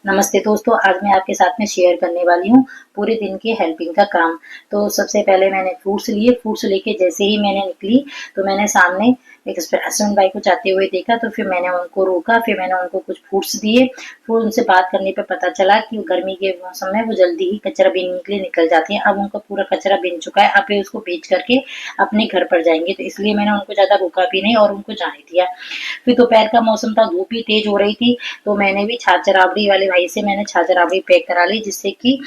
नमस्ते दोस्तों, आज मैं आपके साथ में शेयर करने वाली हूँ पूरे दिन के हेल्पिंग का काम। तो सबसे पहले मैंने फ्रूट्स लेके जैसे ही मैंने निकली तो मैंने सामने एक हस्बैंड भाई को जाते हुए देखा, तो फिर मैंने उनको रोका, फिर मैंने उनको कुछ फ्रूट्स दिए। फिर उनसे बात करने पे पता चला कि गर्मी के मौसम में वो जल्दी ही कचरा बीनने के लिए निकल जाती हैं। अब उनका पूरा कचरा बीन चुका है, अब वे उसको बेच करके अपने घर पर जाएंगे, तो इसलिए मैंने उनको ज़्यादा रोका भी नहीं और उनको जाने दिया। फिर दोपहर का मौसम था, धूप भी तेज हो रही थी, तो मैंने भी छाछ राबड़ी वाले भाई से मैंने छाछ राबड़ी पैक करा ली, जिससे कि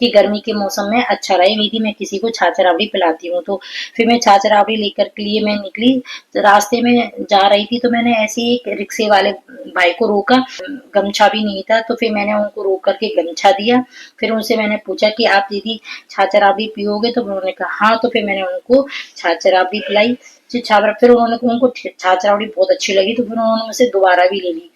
गर्मी के मौसम में अच्छा रहे। नहीं थी मैं किसी को छाछ राबड़ी पिलाती हूँ, तो फिर मैं छाछ राबड़ी लेकर के लिए मैं निकली। रास्ते में जा रही थी तो मैंने ऐसे ही एक रिक्शे वाले भाई को रोका, गमछा भी नहीं था, तो फिर मैंने उनको रोक करके गमछा दिया। फिर उनसे मैंने पूछा कि आप दीदी छाछ राबड़ी पियोगे, तो उन्होंने कहा हाँ, तो फिर मैंने उनको छाछ राबड़ी पिलाई। फिर उनको छाछ राबड़ी बहुत अच्छी लगी, तो फिर उन्होंने मुझसे दोबारा भी ले ली।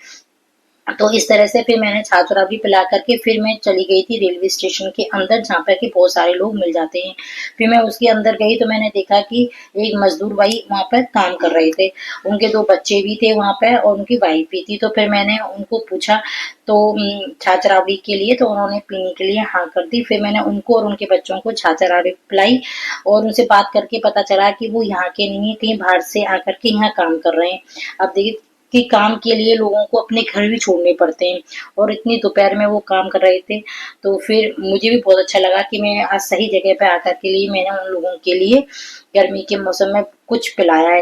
तो इस तरह से फिर मैंने छाछ राबड़ी पिला करके फिर मैं चली गई थी रेलवे स्टेशन के अंदर, जहाँ पर कि बहुत सारे लोग मिल जाते हैं। फिर मैं उसके अंदर गई तो मैंने देखा कि एक मजदूर भाई वहाँ पर काम कर रहे थे, उनके 2 बच्चे भी थे वहाँ पर और उनकी वाइफ भी थी। तो फिर मैंने उनको पूछा तो छाछ राबड़ी के लिए, तो उन्होंने पीने के लिए हाँ कर दी। फिर मैंने उनको और उनके बच्चों को छाछ राबड़ी पिलाई और उनसे बात करके पता चला कि वो यहाँ के नहीं है, कहीं बाहर से आकर के यहाँ काम कर रहे हैं। अब देखिए कि काम के लिए लोगों को अपने घर भी छोड़ने पड़ते हैं, और इतनी दोपहर में वो काम कर रहे थे। तो फिर मुझे भी बहुत अच्छा लगा कि मैं आज सही जगह पे आकर के लिए मैंने उन लोगों के लिए गर्मी के मौसम में कुछ पिलाया है।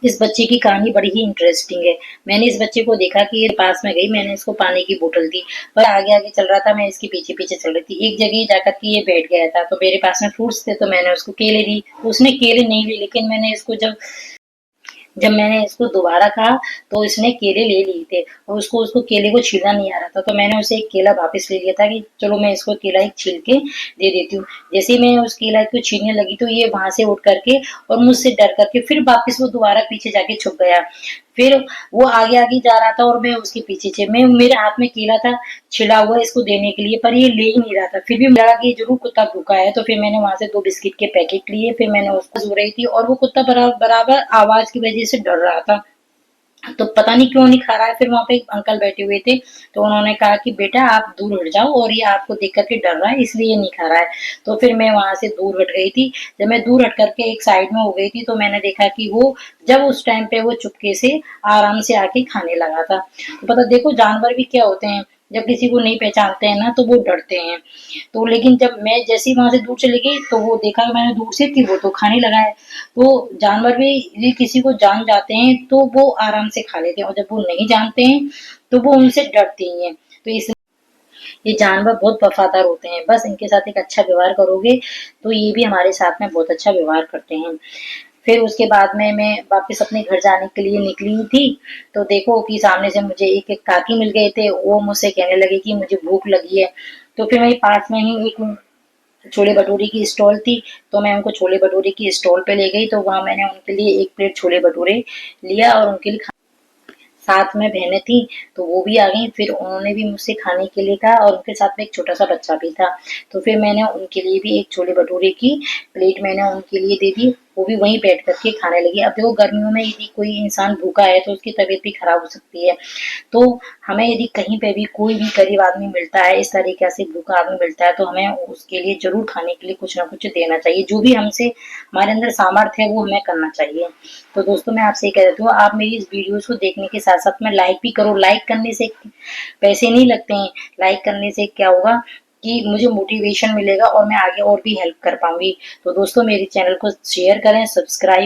इस बच्चे की कहानी बड़ी ही इंटरेस्टिंग है। मैंने इस बच्चे को देखा कि ये पास में गई, मैंने इसको पानी की बोतल दी, पर आगे आगे चल रहा था, मैं इसके पीछे पीछे चल रही थी। एक जगह जाकर के ये बैठ गया था, तो मेरे पास में फ्रूट्स थे, तो मैंने उसको केले दी। उसने केले नहीं ली, लेकिन मैंने इसको जब मैंने इसको दोबारा कहा तो इसने केले ले लिए थे, और उसको केले को छीलना नहीं आ रहा था, तो मैंने उसे एक केला वापस ले लिया था कि चलो मैं इसको केला एक छील के दे देती हूँ। जैसे ही मैं उस केला को छीलने लगी तो ये वहां से उठ करके और मुझसे डर करके फिर वापस वो दोबारा पीछे जाके छुप गया। फिर वो आगे आगे जा रहा था और मैं उसके पीछे मैं मेरे हाथ में केला था छिला हुआ इसको देने के लिए, पर ये ले ही नहीं रहा था। फिर भी लगा कि जरूर कुत्ता भूखा है, तो फिर मैंने वहां से 2 बिस्किट के पैकेट लिए, फिर मैंने उसको सो रही थी और वो कुत्ता बराबर आवाज की वजह से डर रहा था, तो पता नहीं क्यों नहीं खा रहा है। फिर वहां पे एक अंकल बैठे हुए थे, तो उन्होंने कहा कि बेटा आप दूर हट जाओ, और ये आपको देख करके डर रहा है इसलिए ये नहीं खा रहा है। तो फिर मैं वहां से दूर हट गई थी। जब मैं दूर हट करके एक साइड में हो गई थी, तो मैंने देखा कि वो जब उस टाइम पे वो चुपके से आराम से आके खाने लगा था। तो पता देखो जानवर भी क्या होते हैं, जब किसी को नहीं पहचानते हैं ना तो वो डरते हैं। तो लेकिन जब मैं जैसे ही वहां से दूर चली गई तो वो देखा मैंने दूर से कि वो तो खाने लगा है। तो जानवर भी यदि किसी को जान जाते हैं तो वो आराम से खा लेते हैं, और जब वो नहीं जानते हैं तो वो उनसे डरते ही हैं। तो इस ये जानवर बहुत वफादार होते हैं, बस इनके साथ एक अच्छा व्यवहार करोगे तो ये भी हमारे साथ में बहुत अच्छा व्यवहार करते हैं। फिर उसके बाद में मैं वापस अपने घर जाने के लिए निकली थी, तो देखो कि सामने से मुझे एक काकी मिल गए थे। वो मुझसे कहने लगे कि मुझे भूख लगी है। तो फिर मेरे पास में ही एक छोले भटूरे की स्टॉल थी, तो मैं उनको छोले भटूरे की स्टॉल पे ले गई। तो वहां मैंने उनके लिए 1 प्लेट छोले भटूरे लिया और उनके लिए साथ में बहनें थी, तो वो भी आ गई। फिर उन्होंने भी मुझसे खाने के लिए कहा, और उनके साथ में एक छोटा सा बच्चा भी था। तो फिर मैंने उनके लिए भी एक छोले भटूरे की प्लेट मैंने उनके लिए दे दी, वो भी वहीं बैठ करके खाने लगी। अब देखो गर्मियों में यदि कोई इंसान भूखा है तो उसकी तबीयत भी खराब हो सकती है। तो हमें यदि कहीं पे भी कोई भी गरीब आदमी मिलता है, इस तरीके से भूखा आदमी मिलता है, तो हमें उसके लिए जरूर खाने के लिए कुछ ना कुछ देना चाहिए। जो भी हमसे हमारे अंदर सामर्थ्य है वो हमें करना चाहिए। तो दोस्तों मैं आपसे ये कह देती हूँ, आप मेरी इस वीडियोस को देखने के साथ साथ में लाइक भी करो। लाइक करने से पैसे नहीं लगते हैं, लाइक करने से क्या होगा कि मुझे मोटिवेशन मिलेगा और मैं आगे और भी हेल्प कर पाऊंगी। तो दोस्तों मेरे चैनल को शेयर करें, सब्सक्राइब